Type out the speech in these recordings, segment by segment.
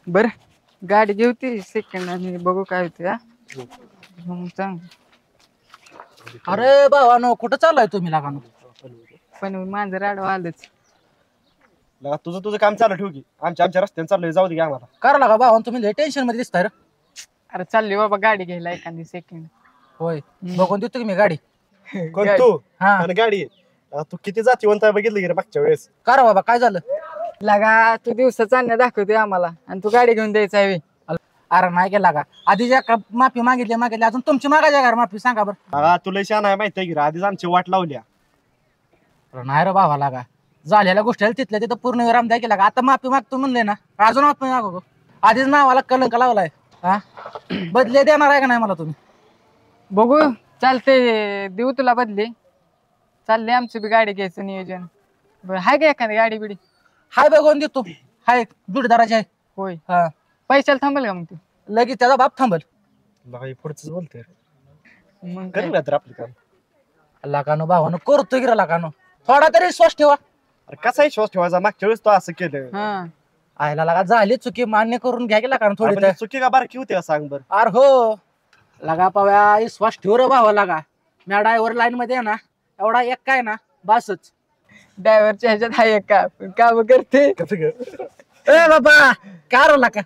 बर गाडी घेऊती सेकंड आणि बघू काय होते हा मग सांग. अरे भावानो कुठं चाललाय तुम्ही लागानो? पण माझं राडवा आलंच. लगा तुझं तुझं काम चालू ठेव की आमच्या रस्त्याने चाललोय जाऊ दे की आम्हाला. करा लागा भावानो, तुम्ही लय टेन्शन मध्ये दिसताय रे. अरे चालली बाबा गाडी घ्यायला एखादी सेकंड. होय बघून देतो की मी गाडी. कोण तू हा आणि गाडी लगा तू किती जातीवंत आहे बघितलं की रे मागच्या वेळेस. करा बाबा, काय झालं? लगा तू दिवसाचा अन्य दाखवते आम्हाला आणि तू गाडी घेऊन द्यायचा आहे. अरे नाही केला का? आधी ज्या माफी मागितली अजून तुमची मागायची का माफी? सांगा बरं. लगा तुला शान आहे माहिती आहे की रे, आधीच आमची वाट लावल्या. अरे नाही रे भावा लागा, झालेल्या गोष्टीला तिथल्या तिथं पूर्ण विराम द्या केला का? आता माफी मागतो म्हणले ना, अजून माफी मागतो. आधीच नावाला कलंक लावलाय. हा बदले देणार आहे का नाही मला तुम्ही? बघू चालते देऊ तुला बदली. चालले आमची बी गाडी घ्यायचं नियोजन. बरं हाय का एखादी गाडी बिडी? हाय बघून देतो. हाय जोडीदाराची आहे. होय हा पैशाला थांबेल का मग तू? लगेच त्याचा बाप थांबल. लगा हे पुढचंच बोलतोय रे. मग करू तर आपलं काम. लागानो भावानो करतोय की रे लागानो, थोडा तरी विश्वास ठेवा. अरे कसा विश्वास ठेवायचा? मागच्या वेळेस तो असं केलं. हा आयला लागा झाली चुकी, मान्य करून घ्या की लागानो थोडी आपण तर. चुकी का बारकी होती का सांग बरं. अरे हो लगा पाव्या, विश्वास ठेव रे भावा लागा. मी ड्रायव्हर लाईन मध्ये आहे ना, एवढा एक काय ना बासच. ड्रायव्हरच्या ह्याच्यात आहे का काम करते. कसं ग? ए बाबा काय रो लागा,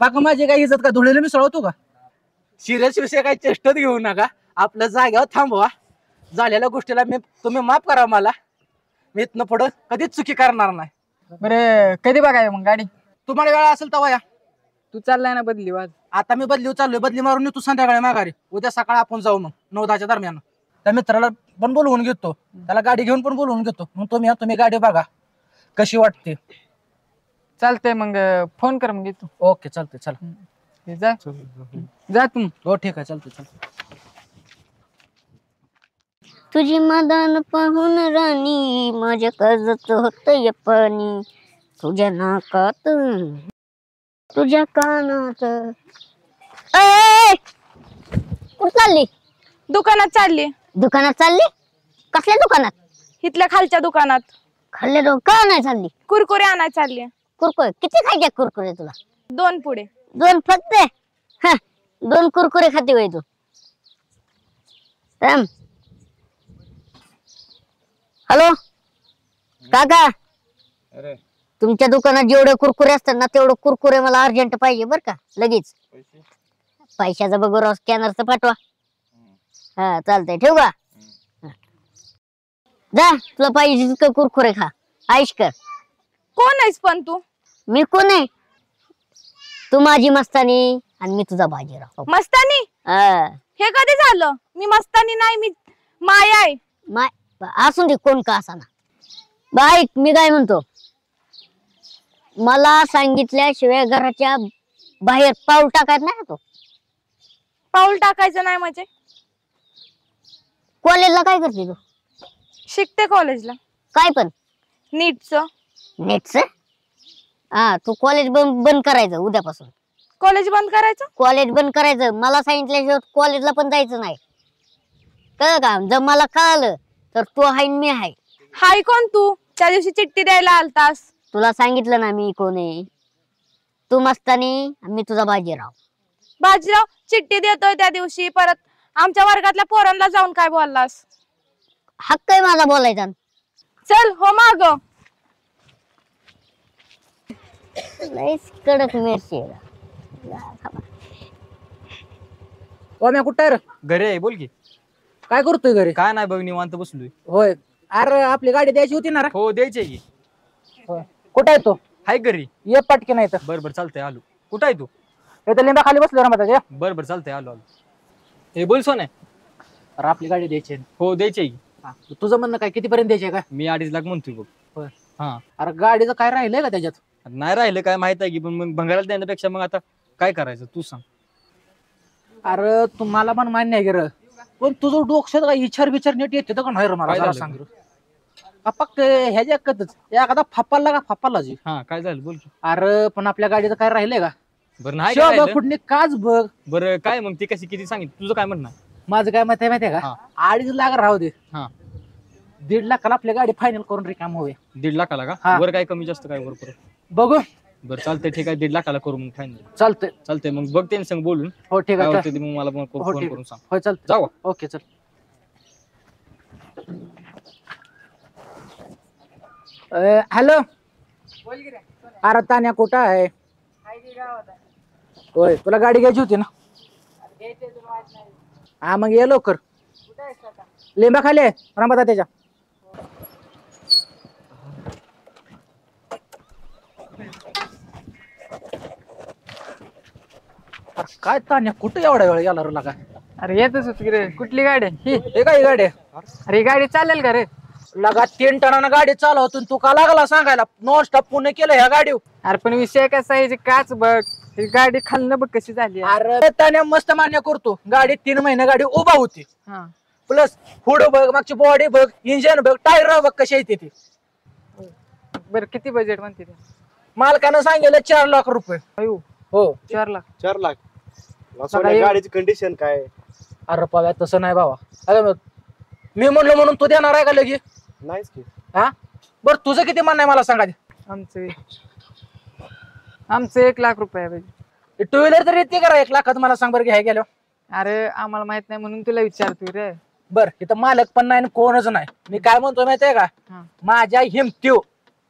पाका माझी काय इज्जत का धुळेला मी सळवतो का? सिरियस विषय काय चेष्टत घेऊ नका, आपल्या जाग्यावर थांबवा. झालेल्या गोष्टीला तुम्ही माफ करा मला. मी इथनं पुढं कधीच चुकी करणार नाही. बरं कधी बघाय मग गाडी? तुम्हाला वेळ असेल तेव्हा या. तू चाललाय ना बदली वाज? आता मी बदली चाललोय, बदली मारून तू संध्याकाळी माघारी. उद्या सकाळी आपण जाऊ मग 9-10च्या दरम्यान. त्या मित्राला पण बोलवून घेतो, त्याला गाडी घेऊन पण बोलवून घेतो. मग तुम्ही गाडी बघा कशी वाटते. चालतंय मग फोन कर मग तू. ओके चालते, चला. हे जा जा तू. हो ठीक आहे, चालते चल. तुझी मदान पाहून राणी माझ्या कर्जच होतय पाणी. तुझ्या नाकात तुझ्या कानात. कुठं चालली? दुकानात चालली. दुकानात चालली? कसल्या दुकानात? इथल्या खालच्या दुकानात खाल्ले का नाही चालली? कुरकुरे आणाय चालली. कुरकुरे किती खायचे कुरकुरे तुला? 2 पुढे. 2 फक्त? हा 2 कुरकुरे खाते वय तू? राम हॅलो काका, तुमच्या दुकानात जेवढे कुरकुरे असतात ना तेवढे कुरकुरे मला अर्जंट पाहिजे बर का, लगेच. पैशाचा बघू स्कॅनरचा पाठवा. हा चालतंय, ठेवू का? जा तुला पाहिजे तितकं कुरकुरे खा, आईश कर. कोण आहेस पण तू? मी कोण आहे? तू माझी मस्तानी आणि मी तुझा बाजीराव. मस्तानी? हा हे कधी झालं? मी मस्तानी नाही, मी माया आहे. माय असून दे कोण का असा ना. बाईक मी काय म्हणतो, मला सांगितल्याशिवाय घराच्या बाहेर पाऊल टाकायचं नाही तो. पाऊल टाकायचं नाही म्हणजे? कॉलेजला काय करते तू? शिकते कॉलेजला. काय पण? नीटचं. नेटच? हा तू कॉलेज बंद करायचं उद्यापासून. कॉलेज बंद करायचं? कॉलेज बंद करायचं, मला सांगितल्याशिवाय कॉलेजला पण जायचं नाही, कळलं का? जर मला कळालं तर तू आहे मी आहे. हाय कोण तू? त्या दिवशी चिठ्ठी द्यायला आलतास. तुला सांगितलं ना मी कोण आहे. तू मस्तानी मी तुझा बाजीराव. बाजीराव चिठ्ठी देतोय त्या दिवशी, परत आमच्या वर्गातल्या पोरांना जाऊन काय बोललास? हक्क आहे माझा बोलायचा. चल हो माग. लयच कडक मिरची. ओम्या कुठं आहे रे? घरी आहे, बोल की. काय करतोय घरी? काय नाही बघ, निवांत बसलोय. होय. अरे आपली गाडी द्यायची होती ना रे. हो द्यायची की. कुठे आहे तो? हाय घरी. ये पटके नाही तर. बर चालतंय, आलो. कुठं आहे तू? इथं लिंबा खाली बसलो रे. बर चालतंय, आलो. हे बोल सोने. अरे आपली गाडी द्यायची आहे. हो द्यायची की. तुझं म्हणणं काय, कितीपर्यंत द्यायची आहे? काय मी 2.5 लाख म्हणतोय बघ. होय. हा अरे गाडीचं काय राहिलंय का त्याच्यात? नाही राहिलं काय माहित आहे की, पण मग भंगाराला देण्यापेक्षा मग आता काय करायचं तू सांग. अरे तुम्हाला पण मान्य आहे गिर, पण तुझं डोक्यात काय विचार नीट येते का नाही रे? मला काय जरा झालं? सांग रे. फक्त ह्याच्या एखादा फापाला जी. हा काय झालं बोल की. अरे पण आपल्या गाडीचं काय राहिलंय का? बरं नाही काय राहिलं? कुठली काच बघ. बरं काय मग ती कशी किती सांगितलं तुझं काय म्हणणं? माझं काय माहिती आहे का? 2.5 लाख राहू दे. हा 1.5 लाखाला आपली गाडी फायनल करून रिकाम होऊया. 1.5 लाखाला का? हा. वर काय कमी जास्त काय वर परत बघू बरं चालतंय ठीक आहे 1.5 लाखाला करू मग फायनल. चालतंय. चालतंय मग बघ त्यांनी संग बोलून हो ठीक काय आहे. होतं ते मग मला हो, फोन ठीक. करून सांग. हो चालतंय. जाऊ. ओके चल. हॅलो. अरे तान्या कुठं आहे? होय तुला गाडी घ्यायची होती ना? हा मग ये लवकर. लिंबा खाली आहे रामदा त्याच्या. अरे काय तान्या कुठं एवढा वेळ गेला रे लागा? अरे येतच होती रे. कुठली गाडी आहे? ही. हे काय गाडी आहे? अरे ही गाडी चालेल का रे? लगा 3 टनानं गाडी चालवतून तू का लागला सांगायला? नॉन स्टॉप पुणे केलं ह्या गाडी. अरे पण विषय कसा आहे, काच बघ, ही गाडी खालनं बघ कशी झाली आहे. अरे तान्या मस्त मान्य करतो, गाडी 3 महिने गाडी उभा होती. हा. प्लस पुढं बघ, मागची बॉडी बघ, इंजिन बघ, टायर बघ कशी येते ती. बरं किती बजेट म्हणते ते? मालकानं सांगितलं 4 लाख रुपये. अयो हो. 4 लाख. 4 लाख. सगळं- गाडीची कंडिशन काय? अरे पाव्या तसं नाही बाबा. अरे मग मी म्हणलो म्हणून तू देणार आहे का लगी? नाहीच की. हा बर तुझं किती म्हणणं आहे मला सांगा. आमचं 1 लाख रुपये आहे बजेट. 2 व्हीलर तर येते करा 1 लाखात मला सांग बरं घ्याय गेलो. अरे आम्हाला माहित नाही म्हणून तुला विचारतोय रे. बर इथं मालक पण नाही आणि कोणच नाही. मी काय म्हणतो माहितीये का, हा. माझ्या हिमतीव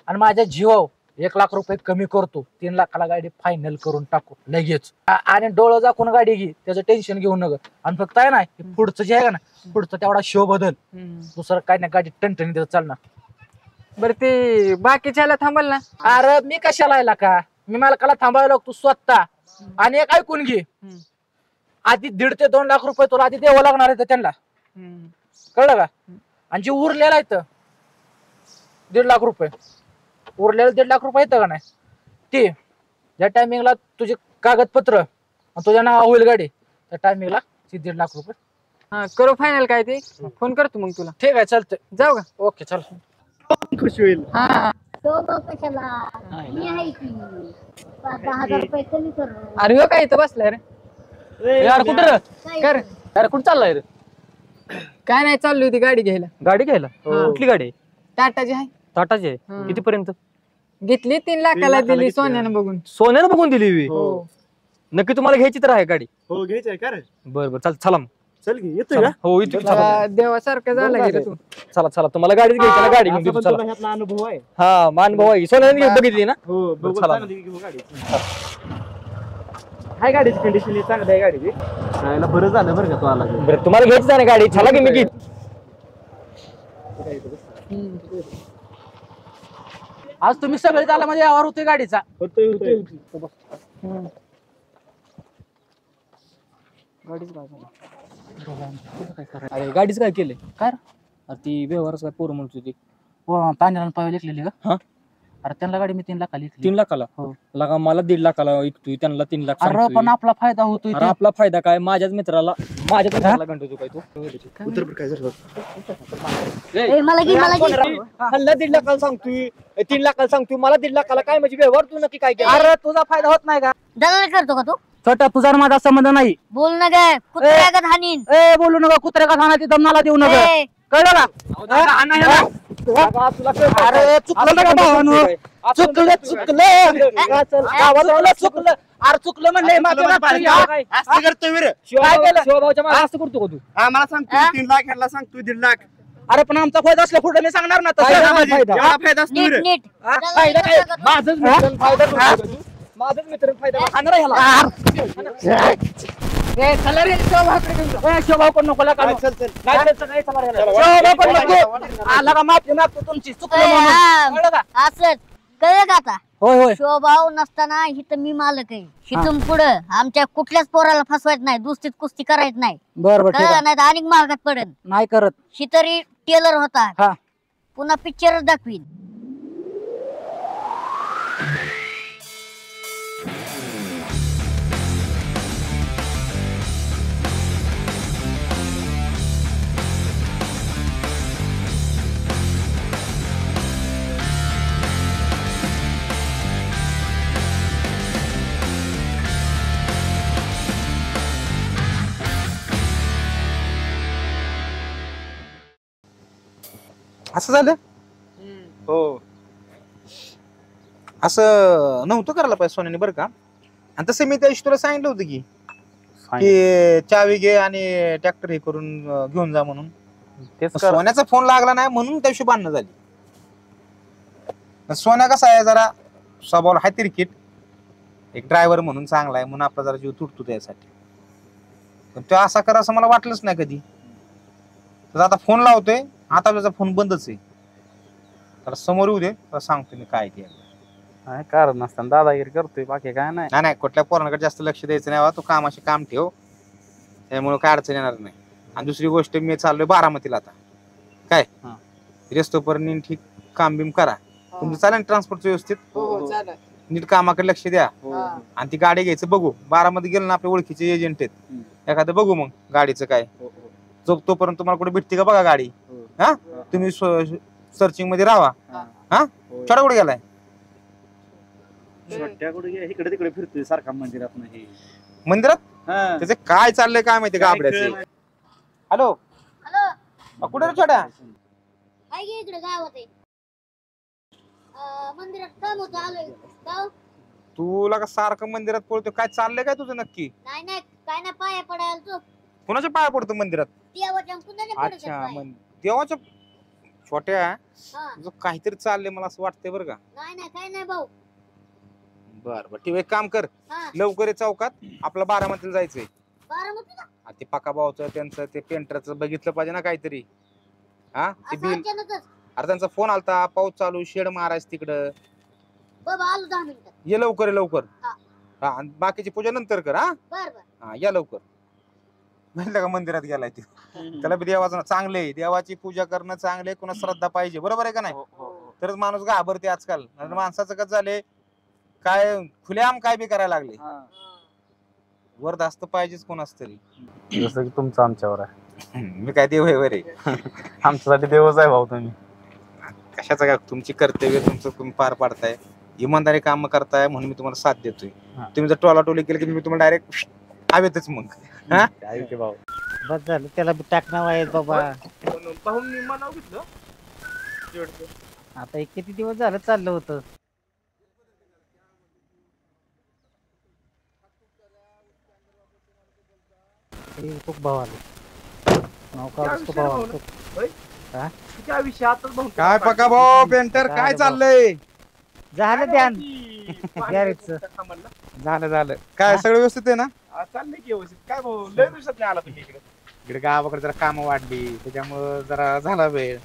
आणि माझ्या जीवाव 1 लाख रुपये कमी करतो. 3 लाखाला गाडी फायनल करून टाकू लगेच. आणि डोळं झाकून गाडी घे, त्याचं टेन्शन घेऊ नका. आणि फक्त आहे ना पुढचं जे आहे का ना, पुढचं तेवढा शो बदल, दुसरं काय नाही, गाडी टणटणी त्याचं चालणार. बरं ते बाकीच्याला थांबल ना? अरे मी कशाला आला का, मी मालकाला थांबायला लागतो स्वतः. आणि एक ऐकून घे, आधी 1.5 ते 2 लाख रुपये तुला आधी द्यावं लागणार आहे त्यांना, कळलं का? आणि जे उरलेलं आहे 1.5 लाख रुपये, उरलेलं 1.5 लाख रुपये येतं का नाही, ते ज्या टायमिंगला तुझे कागदपत्र तुझ्या नाव होईल गाडी, त्या टायमिंगला 1.5 लाख रुपये. हा करू फायनल. काय ते फोन करतो मग तुला. ठीक आहे चालतंय. जाऊ का? ओके चल. खुश होईल. हा. तो कशाला मी आहे की 5,000 रुपये कमी कर. अरे हो काय इथं बसलाय रे? यार कुठं रे? कर. यार कुठं चाललाय रे? काय नाही, चालली होती गाडी घ्यायला. गाडी घ्यायला? हा. कुठली गाडी आहे? टाटाची आहे. टाटाची आहे. हा. कितीपर्यंत? घेतली 3 लाखाला 3 लाखाला दिली घेतली. सोन्यानं बघून. सोन्यानं बघून दिली होय? हो. नक्की तुम्हाला घ्यायची तर आहे गाडी? हो घ्यायचंय का रे? बरं बरं चला मग. चल की येतोय का? हो इथे चला. देवासारखं झालं की रे तू. चला चला तुम्हाला गाडीच घ्यायची ना, गाडी घेऊन असं देतो पण चला. तुला ह्यातला अनुभव आहे. हा मान भाऊ आहे. सोन्याने बघितली ना? हो बघू चला. चांगली घेऊ गाडी. हाय गाडीची कंडिशन चांगली आहे गाडीची. राहायला बरं झालं बरं का तू आला. बरं तुम्हाला घ्यायची आहे ना गाडी, चला की मी घेईन. आज तुम्ही सगळे झाला म्हणजे यावर होते गाडीचा. होतोय होतोय. अरे गाडीच काय केलंय? काय अरे ती व्यवहारच काय पोरं म्हणत होती. हो तांदळाला पावे लेखलेली का? हा. अरे त्यांना गाडी मी 3 लाखाला विकली. 3 लाखाला? हो. लगा मला 1.5 लाखाला विकतोय, त्यांना 3 लाख अरे सांगतोय. पण आपला फायदा होतोय अरे ते. आपला फायदा काय? माझ्याच मित्राला गंडवतो काय तू? उतर बरं काय झालं? ए, मला घे मला घे. हल्ला 1.5 लाखाला सांगतोय, 3 लाखाला सांगतोय, मला 1.5 लाखाला काय म्हणजे व्यवहार तू नक्की काय केला? अरे तुझा फायदा होत नाही का? दलाल करतो का तू? छोटा तुझा आणि माझा संबंध नाही. बोल ना ग, कुत्र्यागत हानीन. ए बोलू नका, कुत्र्या का खाना तिथं मला देऊ नका, ए, कळलं का? अरे चुकलं ना का भावानो? चुकलं गावाला चुकलं. अरे चुकलं म्हणले माझं मागचं घ्या. असं करतोय वीर. काय केलं? शिवभाऊच्या मागे असं करतो का तू? आम्हाला सांगतोय 3 लाख, ह्याला सांगतोय 1.5 लाख. अरे पण आमचा फायदा असला पुढे मी सांगणार ना तसं. फायदा नाही, फायदा. एवढा फायदा असतो नीट वीर. नीट. हा, दलाल फायदा काय? करतो का तू? माझंच मित्र फायदा करतो का तू? माझंच मित्र फायदा खाणार आहे ह्याला. ए, चला रे, शोभाकडे घेऊन जा. ए, शोभा पण नको लागा. चल चल. काय त्याचं काय चला रे ह्याला. शोभा पण नको. आला का माफी मागतो तुमची, चुकलं ए, म्हणून. हा. कळलं का? असंच कळलं का आता? होय होय. शोभाव नसताना इथं मी मालक आहे. इथून पुढं आमच्या कुठल्याच पोराला फसवायचं नाही, दुसरीत कुस्ती करायचं नाही. बरं बरं ठीक कळलं आहे. नाही तर अनेक महागात पडेल. नाही करत. ही तरी टेलर होता, हा. पुन्हा पिक्चरच दाखवीन. असं झालं? हो असं नव्हतं करायला पाहिजे सोन्याने बरं का. आणि तसं मी त्या दिवशी तुला सांगितलं होतं की चावी घे आणि ट्रॅक्टर हे करून घेऊन जा म्हणून. तेच सोन्याचा फोन लागला नाही म्हणून त्या दिवशी भांडणं झाली. सोन्या कसा आहे जरा स्वभावाला हाय तिरकीट, एक ड्रायव्हर म्हणून चांगला आहे म्हणून आपला जरा जीव तुटतो त्यासाठी. पण तो असा करा असं मला वाटलंच नाही कधी. तर आता फोन लावतोय, आता त्याचा फोन बंदच आहे. त्याला समोर येऊ दे, त्याला सांगतो मी काय ते. काय कारण नसताना दादागिरी करतोय, बाकी काय नाही. नाही कुठल्या पोरांकडे जास्त लक्ष द्यायचं नाही. तू कामाशी काम ठेव, त्यामुळे काय अडचण येणार नाही. आणि दुसरी गोष्ट, मी चाललोय बारामतीला आता. काय रेस्तोपर्यंत नीट ठीक काम बिम करा. तुमचं चालेल ट्रान्सपोर्ट व्यवस्थित, नीट कामाकडे लक्ष द्या. आणि ती गाडी घ्यायचं बघू. बारामती गेलो ना, आपल्या ओळखीचे एजंट आहेत, एखादं बघू मग गाडीचं काय. तोपर्यंत तुम्हाला कुठे भेटते का बघा गाडी. हा तुम्ही सर्चिंग मध्ये राहा. हा छोटा कुठे गेलाय? इकडे तिकडे फिरतोय सारखा मंदिरात नाही. मंदिरात त्याचे काय चाललंय काय माहिती गाबड्याचे. हॅलो कुठे रे छोट्या? इकडे गावात आहे. मंदिरात काम होतं, आलोय. तुला का सारखं मंदिरात पळतो, काय चाललंय काय तुझं नक्की? नाही काय नाही, पाया पडायला तू कुणाच्या पाया पडतो मंदिरात? देवाच्या कुणाच्या पडत अच्छा नाही. देवाच्या. छोट्या हा. तुझं काहीतरी चाललंय मला असं वाटतंय बरं का. नाही काय नाही भाऊ. बर ठीक, एक काम कर, हा. लवकर ये चौकात, आपलं बारामतीला जायचंय. बारामतीला ते पका भाऊचं त्यांचं ते पेंटरचं बघितलं पाहिजे ना काहीतरी. हा ते असं बिल. अचानकच. अरे त्यांचा फोन आलता, पाऊस चालू, शेड मारायचं तिकडं. बाबा आलो 10 मिनिटात. ये लवकर ये लवकर. हा. हा आणि बाकीची पूजा नंतर कर. हा बर हा या लवकर. म्हणलं का मंदिरात गेलाय ते. त्याला बी देवाचं चांगले, देवाची पूजा करणं चांगले, कोणा श्रद्धा पाहिजे, बरोबर आहे का नाही? तरच माणूस घाबरते आजकाल. माणसाचं कसं झाले, काय खुलेआम काय बी करायला लागले. वरदास्त पाहिजेच कोणाच तरी. जसं की तुमचं आमच्यावर आहे. मी काय देव आहे वरे? आमच्यासाठी देवच आहे भाऊ तुम्ही. कशाचं काय, तुमची कर्तव्य तुमचं तुम्ही पार पाडताय, इमानदारी काम करताय म्हणून मी तुम्हाला साथ देतोय. तुम्ही जर टोला टोली केली की मी तुम्हाला डायरेक्ट हवेतच मग. हा भाऊ बस झालं, त्याला टाकणं आहे बाबा. आता एक किती दिवस झालं चाललं होतं. खूप भाव आले. काय पका भाऊ पेंटर, काय चाललंय? झालं ध्यान गॅरेजचं. झालं काय सगळं व्यवस्थित आहे ना? चाललंय की व्यवस्थित. काय भाऊ लय दिवसात नाही आला तुम्ही इकडे. इकडे गावाकडे जरा कामं वाढली, त्याच्यामुळे जरा झाला वेळ.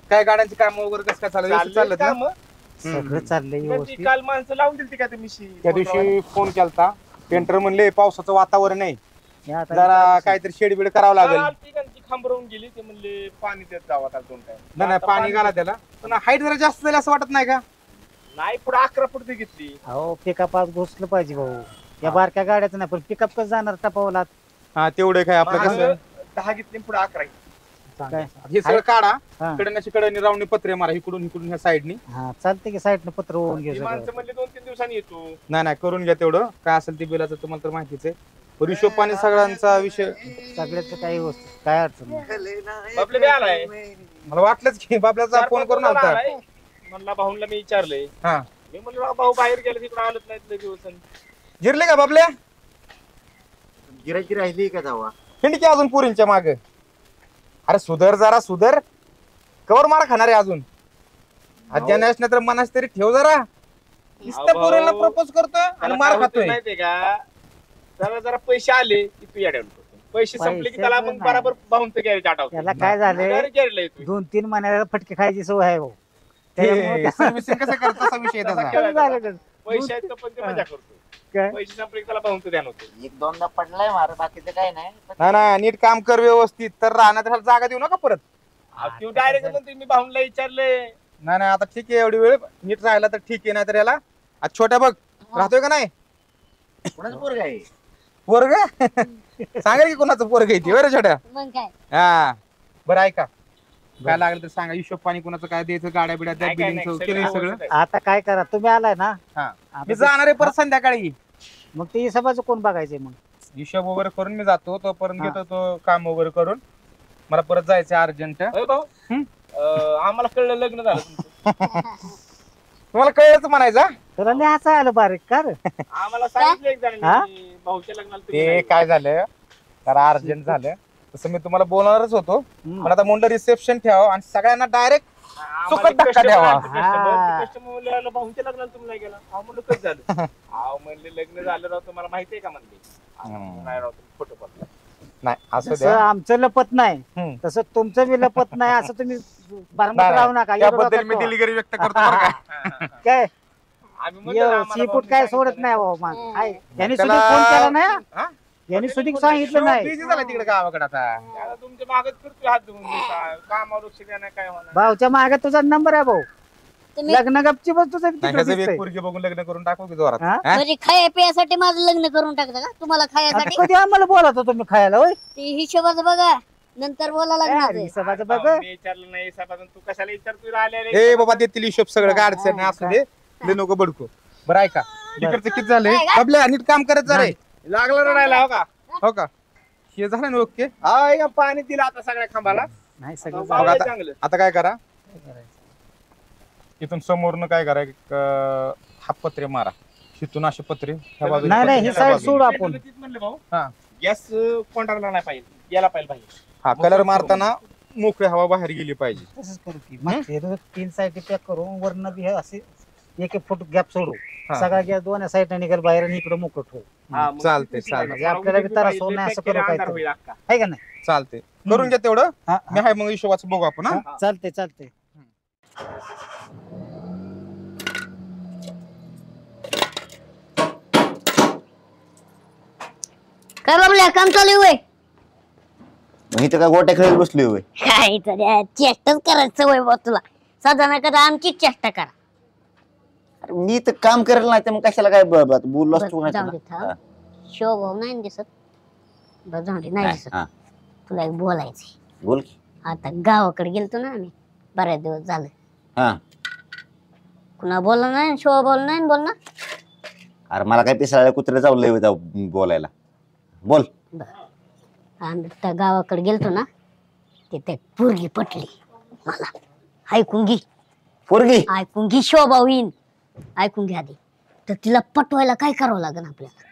काय गाड्यांची कामं वगैरे कसं काय चाललं ना? सगळं चाललंय व्यवस्थित. काल माणसं लावून दिली का तुम्ही? त्या दिवशी फोन केलता, पेंटर म्हणले पावसाचं वातावरण आहे, हे आता जरा काहीतरी शेडबीड करावं लागेल. खांबरवून गेली ते म्हणले पाणी देत जावं आता 2 टाइम. नाही पाणी घाला त्याला. पण हाईट जरा जास्त झाली असं वाटत नाही का? नाही पुढे 11 फूट घेतली. हो पिकअप आज घुसलं पाहिजे भाऊ. या बारक्या गाड्याचं नाही, पण पिकअप कसं जाणार टपावला. हा तेवढे काय आपलं कसं 10 घेतली पुढे 11. काय हे सगळं काढा, हा. कडे रावणी पत्रे मारा, इकडून ह्या साईडनी. हा चालते की साईडनं पत्र होऊन घ्यायचं. माणसं म्हणले 2-3 दिवसांनी येतो. नाही करून घ्या तेवढं. काय असेल ते बिलाचं तुम्हाला तर माहितीच आहे. हिशोब पाणी सगळ्यांचा विषय. सगळ्याच काही वस्तू काय अडचण नाही. बापले बी आलाय. मला वाटलंच की बाबल्याचा फोन करून आलता. म्हणला भाऊला मी विचारलंय. हा मी म्हणलं भाऊ बाहेर गेले तिकडे आलत नाहीत लय दिवसांनी. जिरले का बाबल्या? गिरायची राहिली का जावा? हिंडकी अजून पुरींच्या माग. अरे सुधर जरा सुधर, कवर मारा खाणार आहे अजून. आज्ञा नाही तर मनास तरी ठेव जरा. नुसतं पोरीला प्रपोज करतोय आणि मार खातोय. माहितीये का, जरा पैसे आले की तू येड्यावर करतो. पैसे संपले की त्याला मग बरोबर भाऊंचं गॅरेज आठवतो. त्याला काय झालंय, 2-3 महिन्याला फटके खायची सवय आहे भाऊ. सर्व्हिसिंग कसं करतो असा विषय त्याचा. पैसे आहेत पण ते मजा करतो. पैसे संपले की त्याला भाऊंचं ध्यान होतं. 1-2दा पडलाय मार, बाकीचं काय नाही. नाही नीट काम कर व्यवस्थित, तर राहण्यात त्याला जागा देऊ नका परत. तू डायरेक्ट म्हणते मी भाऊंला विचारलंय. नाही आता ठीक आहे, एवढी वेळ नीट राहिला तर ठीक आहे, नाही तर याला आज छोट्या बघ राहतोय का नाही. कोणाचं पोरग आहे? पोरग सांगेल की कोणाचं पोरग आहे बरं छोट्या. मग काय हा बरं ऐका, काय लागलं तर सांगा. हिशोब पाणी कोणाचं काय द्यायचं, गाड्या बिड्या त्या काय नाही, बिलिंग केलं सगळं. आता काय करा, तुम्ही आलाय ना. हा आता मी जाणार आहे परत संध्याकाळी. मग ते हिशोबाचं कोण बघायचंय मग? हिशोब वगैरे करून मी जातो, तोपर्यंत हा. घेतो तो काम वगैरे करून. मला परत जायचं अर्जंट. होय भाऊ आम्हाला कळलं लग्न झालं तुमचं. तुम्हाला कळलंच म्हणायचं. तुला लय हसा आलं बारीक का रे? आम्हाला सांगितलं एक जणांनी भाऊच्या लग्नाला तुम्ही ते नाही काय झालं जरा अर्जंट झालं तसं मी तुम्हाला बोलणारच होतो पण आता म्हणलं रिसेप्शन ठेवा आणि सगळ्यांना डायरेक्ट आम्हाला सुखद धक्का customer द्यावा. आलते, customer. हा. ते customer म्हणले, "अरे, भाऊंच्या लग्नाला तुम्ही नाही गेला अहो म्हणलं कसं झालं अहो म्हणले लग्न झालं राव तुम्हाला माहिती आहे का म्हणले नाही राव तुम्ही खोटं बोलताय. नाही असं जसं द्या आमचं लपत नाही हम्म. तसं तुमचं बी लपत नाही असं तुम्ही बारमत नाही, राहू नका त्याबद्दल मी दिलगिरी व्यक्त करतो बरं का. काय आम्ही म्हणलं ना, आम्हाला सीफूड भाऊंनी काय सांगितलं सोडत नाही. नाही बाबा मग काय यांनी त्याला- सुद्धा फोन केला नाही हा? यांनी सुद्धा सांगितलं नाही बिझी झाला तिकडे गावाकडे आता त्याला तुमच्या मागच फिरतोय हात धुवून कामावर लक्ष द्या नाही काय होणार भाऊच्या मागे तुझा नंबर आहे भाऊ तुम्ही लग्न गपची बस तुझं नाही, तिकडे ह्याचं दिसतंय. एक पोरगी बघून लग्न करून टाकू की जोरात हा? हा? म्हणजे खाया पियासाठी माझं लग्न करून टाकता का तुम्हाला आता खायासाठी कधी आम्हाला बोलावतो तुम्ही खायला होय ते हिशोबाचं बघा नंतर बोला लागणार काय हिशोबाचं बघ भाऊंनी विचारलं नाही साहेबांनी तू कशाला विचारतोय राहिलेले ए बाबा देतील हिशोब सगळं काय अडचण नाही असू दे लय नको बडकू बरं ऐका इकडचं किती झालंय काय का? आपल्या नीट काम करत जा रे लागलं रडायला हो का हो का हे झालं ना ओके हा या पाणी दिलं आता सगळ्या खांबाला नाही सगळं बघा बावळं आता. चांगलं आता काय करा इथून समोरनं काय करा हा पत्रे मारा इथून असे पत्रे ह्या बाजूने नाही, नाही, पत्रे, ही ह्या side बाजूने. सोडू आपण. तेच म्हणलं भाऊ हा. गॅस कोंडागला नाही पाहिजे याला पाहिजे हा कलर मारताना मोकळी हवा बाहेर गेली पाहिजे तसंच करू की मग ते तीन साईड पॅक करून वरनं बी हे असे एक एक फूट गॅप सोडू हा. सगळा गॅस दोन्ही साईडने निघेल बाहेर आणि इकडे मोकळ ठेवू हा, मग चालतंय, किती चालतंय. पाहिजे? आपल्याला बी त्रास होत नाही, असं पॅक केलं, करू अंधार काहीतरी. होईल अख्खा. आहे का नाही चालते करून घ्या तेवढं हा, मी हाय मग हिशोबाचं बघू आपण हा हा, चालतंय चालतंय काय बाबल्या काम चालू आहे मग इथं काय गोट्या खेळत बसली होय काय तरी चेष्टाच करायचं सवय बा तुला साधारण कदा आमची चेष्टा करा अरे मी तर काम करायला नाही तर मग कशाला काय बोललो असतो बरं, नाही जाऊ तुला. दे थांब. हा, शोभाव नाही ना दिसत बरं जाऊ दे नाही दिसत हा, तुला एक बोलायचंय बोल की आता गावाकडे गेलतो ना आम्ही बऱ्याच दिवस झाले हा कुणा बोलला नाही शोभाव नाही बोल ना अरे मला काय पिसाळ्या कुत्र्या चावलंय बोलायला बोल आम्ही त्या गावाकडे गेलतो ना तिथे पोरगी पटली मला ऐकून घे पोरगी ऐकून घे शोभाव येईन ऐकून घ्या आधी तर तिला पटवायला काय करावं लागेल आपल्याला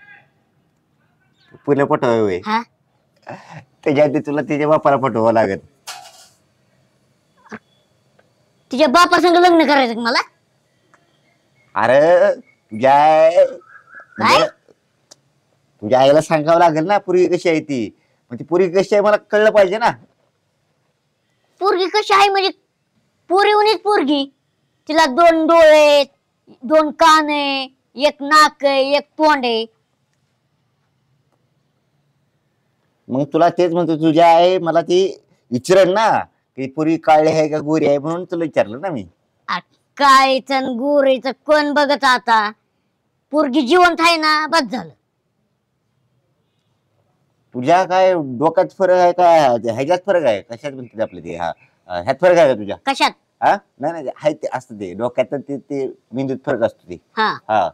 पुऱ्या पटवाय होय हा त्याच्या आधी तुला तिच्या बापाला पटवावं लागत तिच्या बापा संग लग्न करायचं का मला अरे तुझ्या आईला सांगावं लागेल ना पूर्वी कशी आहे ती मग ती पूर्वी कशी आहे मला कळलं पाहिजे ना पोरगी कशी आहे म्हणजे पोरीहूनच पोरगी तिला 2 डोळे 2 कान आहे 1 नाक आहे 1 तोंड आहे मग तुला तेच म्हणतो तुझ्या आई मला ती विचारण ना की पूर्वी काळी आहे का गोरी आहे म्हणून तुला विचारलं ना मी काळीचं गोरीचं कोण बघत आता पोरगी जिवंत आहे ना बस झालं तुझ्या काय डोक्यात फरक आहे का ह्याच्यात फरक आहे कशात म्हणते आपलं ते हा ह्यात फरक आहे का तुझ्या कशात हा नाही नाही आहे ते असतं ते डोक्यात ते मेंदूत फरक असतो ते हा हा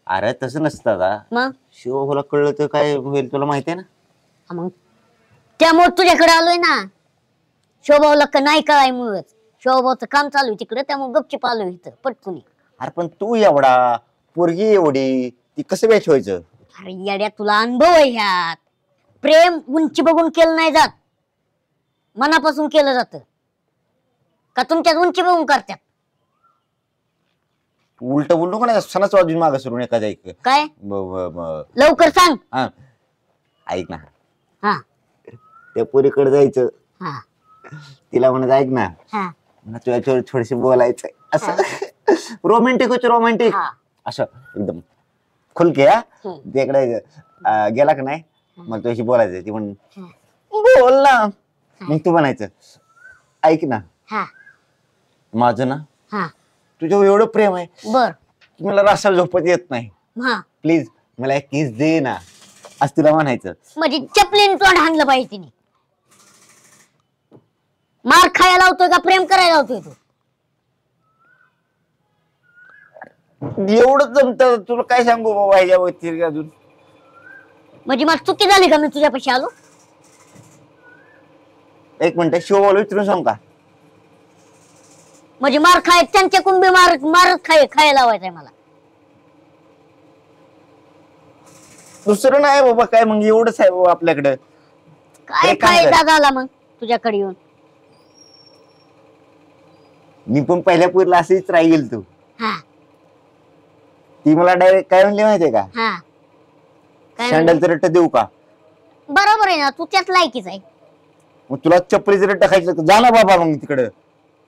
अरे तसं नसतं आता मग शिवला कळलं तर काय होईल तुला माहिती आहे ना मग त्यामुळे तुझ्याकडे आलोय ना शोभावला का नाही कळाय मुळच शोभावचं काम चालू आहे तिकडे त्यामुळे गपचिप आलोय इथं पटकुनी अरे पण तू एवढा पोरगी एवढी ती कसं मॅच व्हायचं अरे येड्या तुला अनुभव आहे ह्यात प्रेम उंची बघून केलं नाही जात मनापासून केलं जात का तुमच्यात उंची बघून करतात उलट बोलू नको ना सणाच वाजून मागं सुरू एखाद्या ऐक काय लवकर सांग हा ऐक ना हा त्या पोरीकडे जायचं हा तिला म्हणत ऐक ना हा मला तुझ्या थोडीशी बोलायचं असं रोमॅन्टिक होतं रोमॅन्टिक हा असं एकदम खुलके हा हम्म. तिकडे गेला का नाही मग तुझ्याशी बोलायचं ती म्हण हा. बोल ना मग तू म्हणायचं ऐक ना हा माझं ना हा तुझ्यावर एवढं प्रेम आहे बर की मला रासाला झोपत येत नाही हा प्लीज मला एक किस दे ना असं तिला म्हणायचं म्हणजे चपलीने तोंड हाणलं पाहिजे तिने मार खायला लावतोय का प्रेम करायला लावतोय तू एवढं जमत तुला काय सांगू बाबा ह्याच्यावरती अजून म्हणजे मला चुकी झाली का मी तुझ्यापाशी आलो एक मिनिट शिवबाला विचारून सांग का म्हणजे मार खाय त्यांच्या कुंभी मारत खायला लावायचंय मला दुसरं नाही बाबा काय, मग एवढंच आहे बाबा आपल्याकडं. काय एक काम कर. फायदा झाला मग तुझ्याकडे येऊन? मी पण पहिल्या पुरीला अशीच राहील तू. हा ती मला डायरेक्ट काय म्हणली माहितीये का, हा काय सँडलचं रट्ट देऊ का? बरोबर आहे ना, तू त्याच लायकीच आहे. मग तुला चपलीचं रट्ट खायचं, जा ना बाबा मग तिकडं.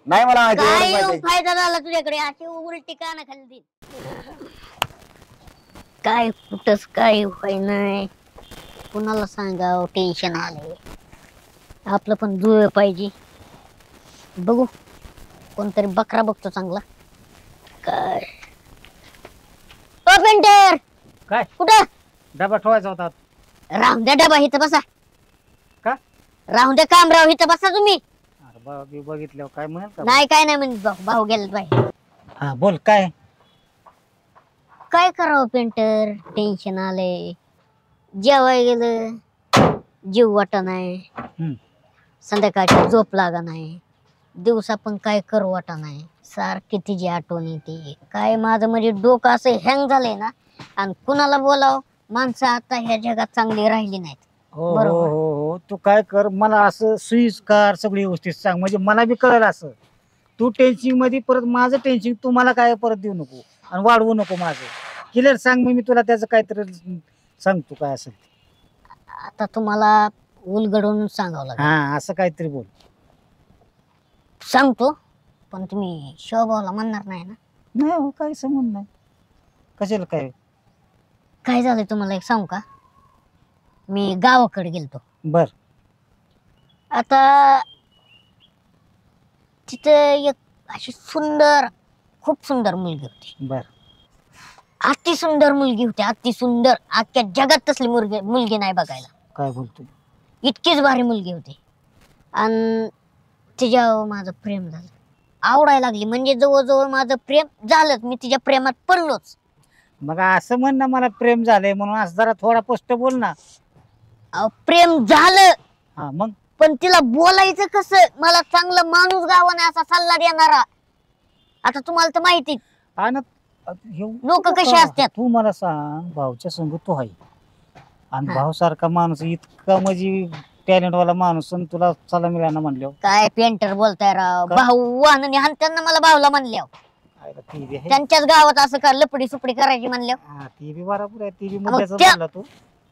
नाही मला माहिती, एवढंच काय माहिती येऊन आहे. फायदा झाला तुझ्याकडे? अशी उलटी काना खाली देईल. काय कुठंच काय होय नाही, कुणाला सांगाव, टेन्शन आले. आपलं पण जुळ पाहिजे. बघू कोणतरी बकरा बघतो चांगला. काय ओ पेंटर, काय कुठं? डबा ठेवायचा होता. राहून द्या डबा, इथं बसा. का? राहून द्या कामराव, इथं बसा तुम्ही. अरे बाबा मी बघितल्यावर काय म्हणेल का? नाही काय नाही म्हणत भाऊ, भाऊ गेलेत बाहेर. हा बोल काय. काय करावं पेंटर, टेन्शन आलंय. जेवाय गेलं जीव वाटा नाही, संध्याकाळची झोप लागा नाही, दिवसा पण काय करू वाटा नाही, सारखी तिची आठवण येते. काय माझं म्हणजे डोकं असं हँग झालंय ना, आणि कुणाला बोलाव, माणसं आता ह्या जगात चांगली राहिली नाहीत. हो हो बरोबर. हो हो तू काय कर, मला असं सुईस्कार सगळी व्यवस्थित सांग, म्हणजे मला बी कळलं असं. तू टेन्शन मध्ये परत माझं टेन्शन तू मला काय परत देऊ नको आणि वाढवू नको माझं. क्लिअर सांग, मग मी तुला त्याचं काहीतरी सांगतो काय असेल. आता तुम्हाला उलगडून सांगावं लागेल. हा असं काहीतरी बोल. सांगतो पण तुम्ही शोभावला म्हणणार नाही ना? नाही हो, काही संबंध नाही. कशाला काय. काय झालंय तुम्हाला एक सांगू का? मी गावाकडे गेलतो. बर. आता तिथे एक अशी सुंदर, खूप सुंदर मुलगी होती. बर. अति सुंदर मुलगी होती, अति सुंदर. अख्ख्या जगात तसली मुलगी नाही बघायला. काय बोलतोय? इतकीच भारी मुलगी होती. आणि तिच्यावर माझं प्रेम झालं, आवडायला लागली. म्हणजे जवळजवळ माझं प्रेम झालंच, मी तिच्या प्रेमात पडलोच. मग असं म्हण ना, मला प्रेम झालंय म्हणून, असं जरा थोडा स्पष्ट बोल ना. प्रेम झालं, हा मग पण तिला बोलायचं कसं? मला चांगलं माणूस गावाने असा सल्ला देणारा. आता तुम्हाला तर माहिती लोक कसे असतात. तू मला सांग, भाऊच्या संग तू आहे आणि भाऊ सारखा माणूस इतका म्हणजे टॅलेंट वाला माणूस, तुला चला मिळाना म्हणल्या. काय पेंटर बोलताय राव? भाऊ आणि त्यांना मला भाऊला म्हणल्यावर त्यांच्याच गावात असं का लपडी सुपडी करायची म्हणल्यावर? ती बी बरोबर आहे, ती बी मग मुद्द्याचं त्या- बोलला तू.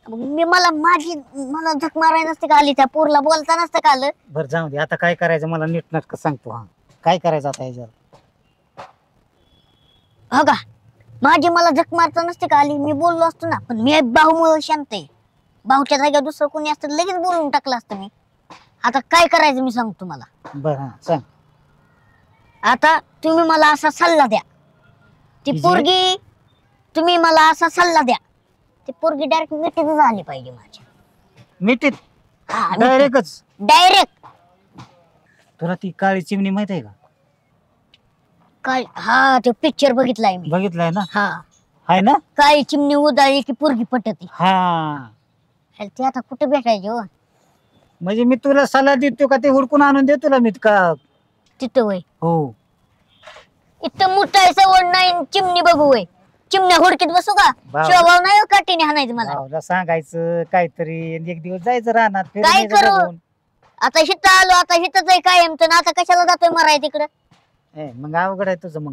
मी मला झक मारायला नसते का आली, त्या पोरला बोलता नसतं का आलं? बरं जाऊ दे, आता काय करायचं मला नीट नाटक सांगतो. हा काय करायचं आता याच्यावर? हो का, माझी मला झक मारता नसते का आली, मी बोललो असतो ना. पण मी भाऊमुळे शांत आहे. भाऊच्या जागेवर दुसरं कोणी असतं लगेच बोलून टाकलं असतं मी. आता काय करायचं मी सांगतो तुम्हाला. बरं हा सांग. आता तुम्ही मला असा सल्ला द्या, ती पोरगी, तुम्ही मला असा सल्ला द्या, ती पोरगी डायरेक्ट मिठीत झाली पाहिजे माझ्या. मिठीत? हा, डायरेक्टच? डायरेक्ट. तुला ती काळी चिमणी माहित आहे का? काय? हा, तो पिक्चर बघितलाय मी. बघितलाय ना? हा आहे ना? काळी चिमणी उदाळी की पोरगी पटती. हा ते आता कुठे भेटायचे हो? म्हणजे मी तुला सल्ला देतो का ते हुडकून आणून देतो तुला मी का? तिथं वय हो. इथं मोठा सवड नाही, चिमणी बघू वय. चिमण्या हुडकीत बसू का? शोभाव नाही हो, काठीने हाणायचं मला. भाऊला सांगायचं काहीतरी, एक दिवस जायचं राहणार. काय करू आता? हिथं आलो, आता हिथंच आहे कायम. तर आता कशाला जातोय मराय तिकडं? मग अवघड आहे तुझं. मग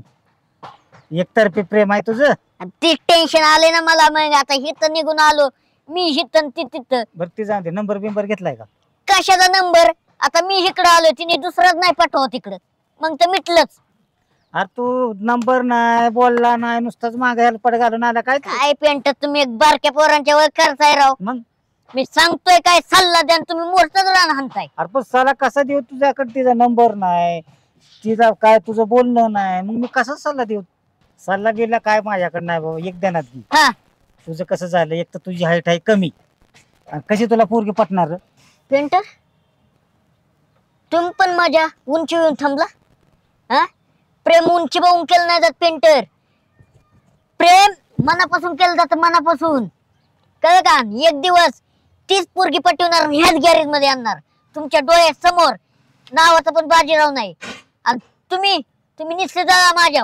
एकतर्फी प्रेम आहे तुझं. ती टेन्शन आले ना मला. मग आता हिथं निघून आलो मी, हिथं ती तिथं. बरं ती जाऊ दे, नंबर बिंबर घेतलाय का? कशाचा नंबर? आता मी इकडं आलो, तिने दुसराच नाही पाठव तिकडं, मग तर मिटलंच. अरे तू नंबर नाही, बोलला नाही, नुसताच मागे हेल्पट घालून आला काय? काय पेंट तुम्ही एक बारक्या पोरांच्या वर करताय राव. मग मी सांगतोय काय सल्ला द्या, तुम्ही मोरतच रान हाणताय. अरे पण सल्ला कसा देऊ? तुझ्याकडे तिचा नंबर नाही, तिचा काय तुझं बोलणं नाही, मग मी कसा सल्ला देऊ? सल्ला बिल्ला काय माझ्याकडे नाही बाबा, एक देण्यात घे. हा, तुझं कसं झालं, एक तर तुझी हाईट आहे कमी, आणि कशी तुला पोरगी पटणार? पेंटर तुम्ही पण माझ्या उंची येऊन थांबला. हा, प्रेम उंची बघून केलं नाही जात पेंटर. प्रेम मनापासून केलं जात, मनापासून. कळलं का? एक दिवस तीच पोरगी पटवणार, ह्याच गॅरेज मध्ये आणणार तुमच्या डोळ्यासमोर. नावाचं पण बाजीराव नाही. आणि तुम्ही निश्चित जा माझ्या.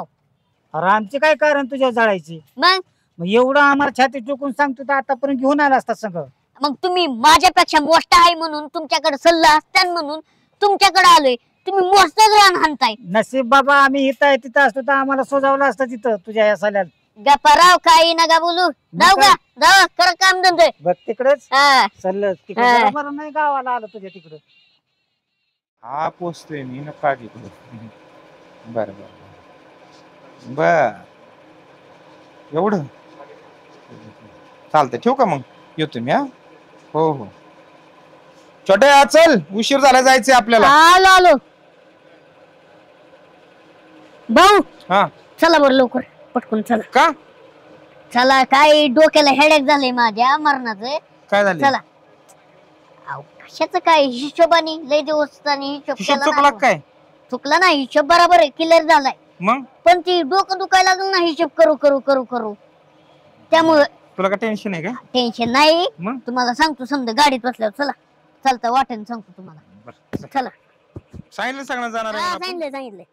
अरे आमचे काय कारण तुझ्या जाळायची? मग मग एवढं आम्हाला छाती चुकून सांगतो तर आतापर्यंत घेऊन आला असता सगळं. मग तुम्ही माझ्यापेक्षा मोठा आहे म्हणून तुमच्याकडे सल्ला असतात म्हणून तुमच्याकडे आलोय. तुम्ही मोठंच रान हाणताय. नशीब बाबा आम्ही इथं आहे तिथं असतो तर आम्हाला सोजावलं असतं तिथं तुझ्या या साल्याला. गप्पाराव काही नका बोलू. जाऊ का जाऊ कर काम धंदे. बघ तिकडेच हा सल्ल तिकडे हा. बरोबर नाही गावाला आलं तुझ्या तिकडं. हा पोचतोय मी न काळजी करू. बर बर बर एवढं चालतंय ठेवू का मग येतो मी. हा हो हो छोट्या चल उशीर झाला जायचंय आपल्याला. आलो आलो भाऊ. हा चला बरं लवकर पटकून चला. का चला काय डोक्याला हेडेक झालंय माझ्या मरणाचं. काय झालं चला अहो, कशाचं काय हिशोबाने लय दिवस हिशोब हिशोब केला चुकला नाही. का काय चुकला नाही हिशोब बरोबर आहे क्लिअर झालाय. मग पण ती डोकं दुखायला लागलं ना हिशोब करू करू करू करू त्यामुळे तुला काय टेन्शन आहे का टेन्शन नाही. मग तुम्हाला सांगतो समजा गाडीत बसल्यावर चला चालतं वाटेन सांगतो तुम्हाला. बरं, चला सांगितलं सांगणार जाणार आहे हा, मला आपण. सांगितलंय सांगितलंय.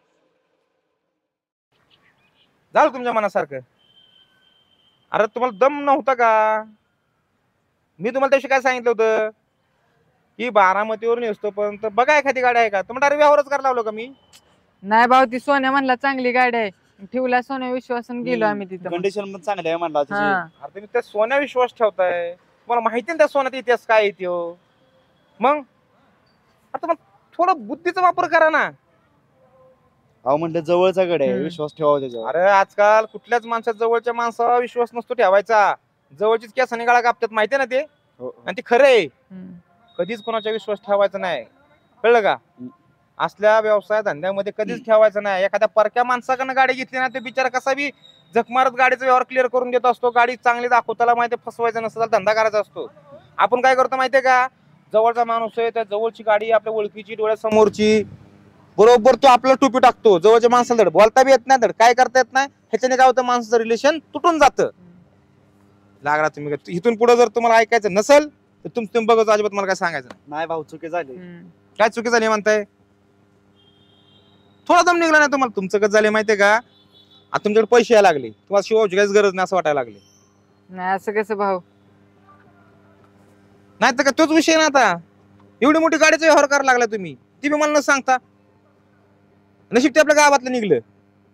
झालं तुमच्या मनासारखं. अरे तुम्हाला दम नव्हता का. मी तुम्हाला त्याविषयी काय सांगितलं होतं की बारामतीवरून येतो पर्यंत बघा एखादी गाडी आहे का. तुम्हाला डायरेक्ट व्यवहारच करायला लावलो का मी. नाही भाऊ ती सोन्या म्हणला चांगली गाडी आहे. ठेवला सोन्या विश्वासन गेलो आम्ही तिथं. कंडिशन पण चांगली आहे म्हणला हा अरे तुम्ही त्या सोन्या विश्वास ठेवताय. तुम्हाला माहिती ना त्या सोन्याचा इतिहास काय येते हो. मग आता मग थोडा बुद्धीचा वापर करा ना. अहो म्हणलं जवळचा गड आहे हम्म. विश्वास ठेवावा त्याच्यावर. अरे आजकाल कुठल्याच माणसात जवळच्या माणसावर विश्वास नसतो ठेवायचा. जवळचीच केसाने गाळा कापतात माहितीये ना ते. हो. आणि ते खरं आहे. हम्म. कधीच कोणाचा विश्वास ठेवायचा नाही कळलं का. असल्या व्यवसाय धंद्यामध्ये कधीच ठेवायचं नाही. एखाद्या परक्या माणसाकडनं गाडी घेतली ना ते बिचारा कसा बी जग मारत गाडीचा व्यवहार क्लिअर करून देत असतो. गाडी चांगली दाखवताना माहिती फसवायचं नसतं त्याला धंदा करायचा असतो. आपण काय करतो माहितीये का जवळचा माणूस आहे त्या जवळची गाडी आपल्या ओळखीची डोळ्यासमोरची बरोबर तो आपल्याला टोपी टाकतो. जवळच्या माणसाला धड बोलता बी येत नाही धड काय करता येत नाही. ह्याच्याने काय होतं माणसाचं रिलेशन तुटून जातं. लागला तुम्ही इथून पुढे जर तुम्हाला ऐकायचं नसेल तर तुम्ही बघत अजिबात मला काय सांगायचं नाही. नाही भाऊ चुकी झाली. हम्म. काय चुकी झाली म्हणताय. थोडा दम निघला नाही तुम्हाला. तुमचं कसं झालंय माहितीये का आता तुमच्याकडे पैसे यायला लागले तुम्हाला शिवायची काहीच गरज नाही असं वाटायला लागले. नाही असं कसं भाऊ. नाही तर का तोच विषय ना आता. एवढी मोठी गाडीचा व्यवहार करायला लागला तुम्ही ती बी मला न सांगता. नशीब ते आपल्या गावातलं निघलं.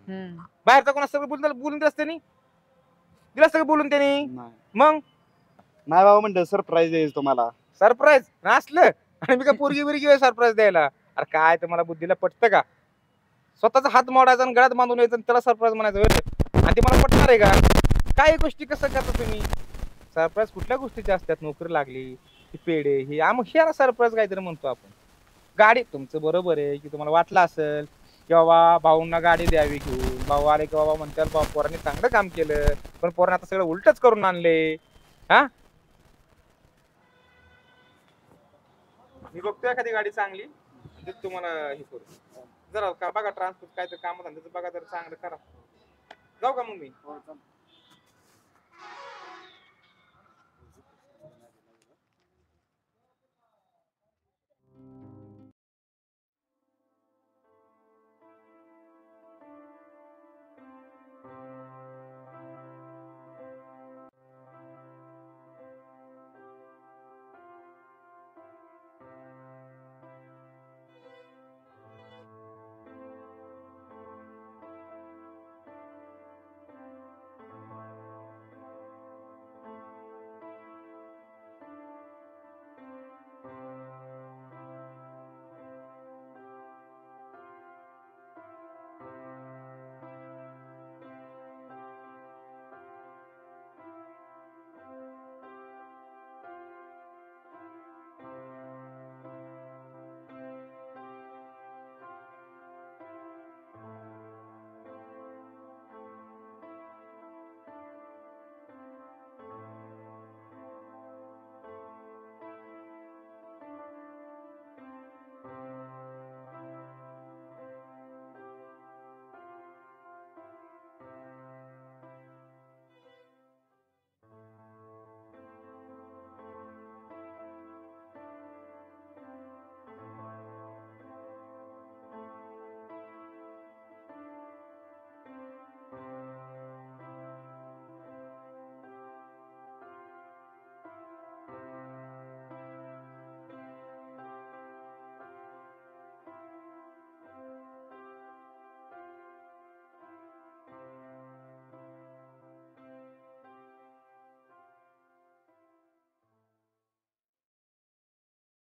हम्म. बाहेरचा कोणा सगळं बोलून दिलं त्यांनी दिलं सगळं बोलून त्यांनी. नाही मग नाही भाऊ म्हणलं सरप्राईज द्यायचं तुम्हाला. सरप्राईज असलं आणि मी काय पोरगी बिरगी सरप्राईज द्यायला. अरे काय तुम्हाला बुद्धीला पटतं का. स्वतःचा हात मोडायचा आणि गळ्यात बांधून यायचं आणि त्याला सरप्राईज म्हणायचं होय. आणि ते मला पटणार आहे का. काही गोष्टी कसं करता तुम्ही. सरप्राईज कुठल्या गोष्टीच्या असतात. नोकरी लागली ही पेढे ही ह्याला सरप्राईज काहीतरी म्हणतो आपण. गाडी तुमचं बरोबर आहे की तुम्हाला वाटलं असेल की बाबा भाऊंना गाडी द्यावी घेऊन. भाऊ आले की बाबा म्हणतात बाबा पोरांनी चांगलं काम केलं पण पोरांनी आता सगळं उलटच करून आणले. हा मी बघतो एखादी गाडी चांगली तुम्हाला हे करू जरा बघा ट्रान्सपोर्ट काय तर काम धंद्याचं बघा जरा चांगलं करा. जाऊ का मग मी.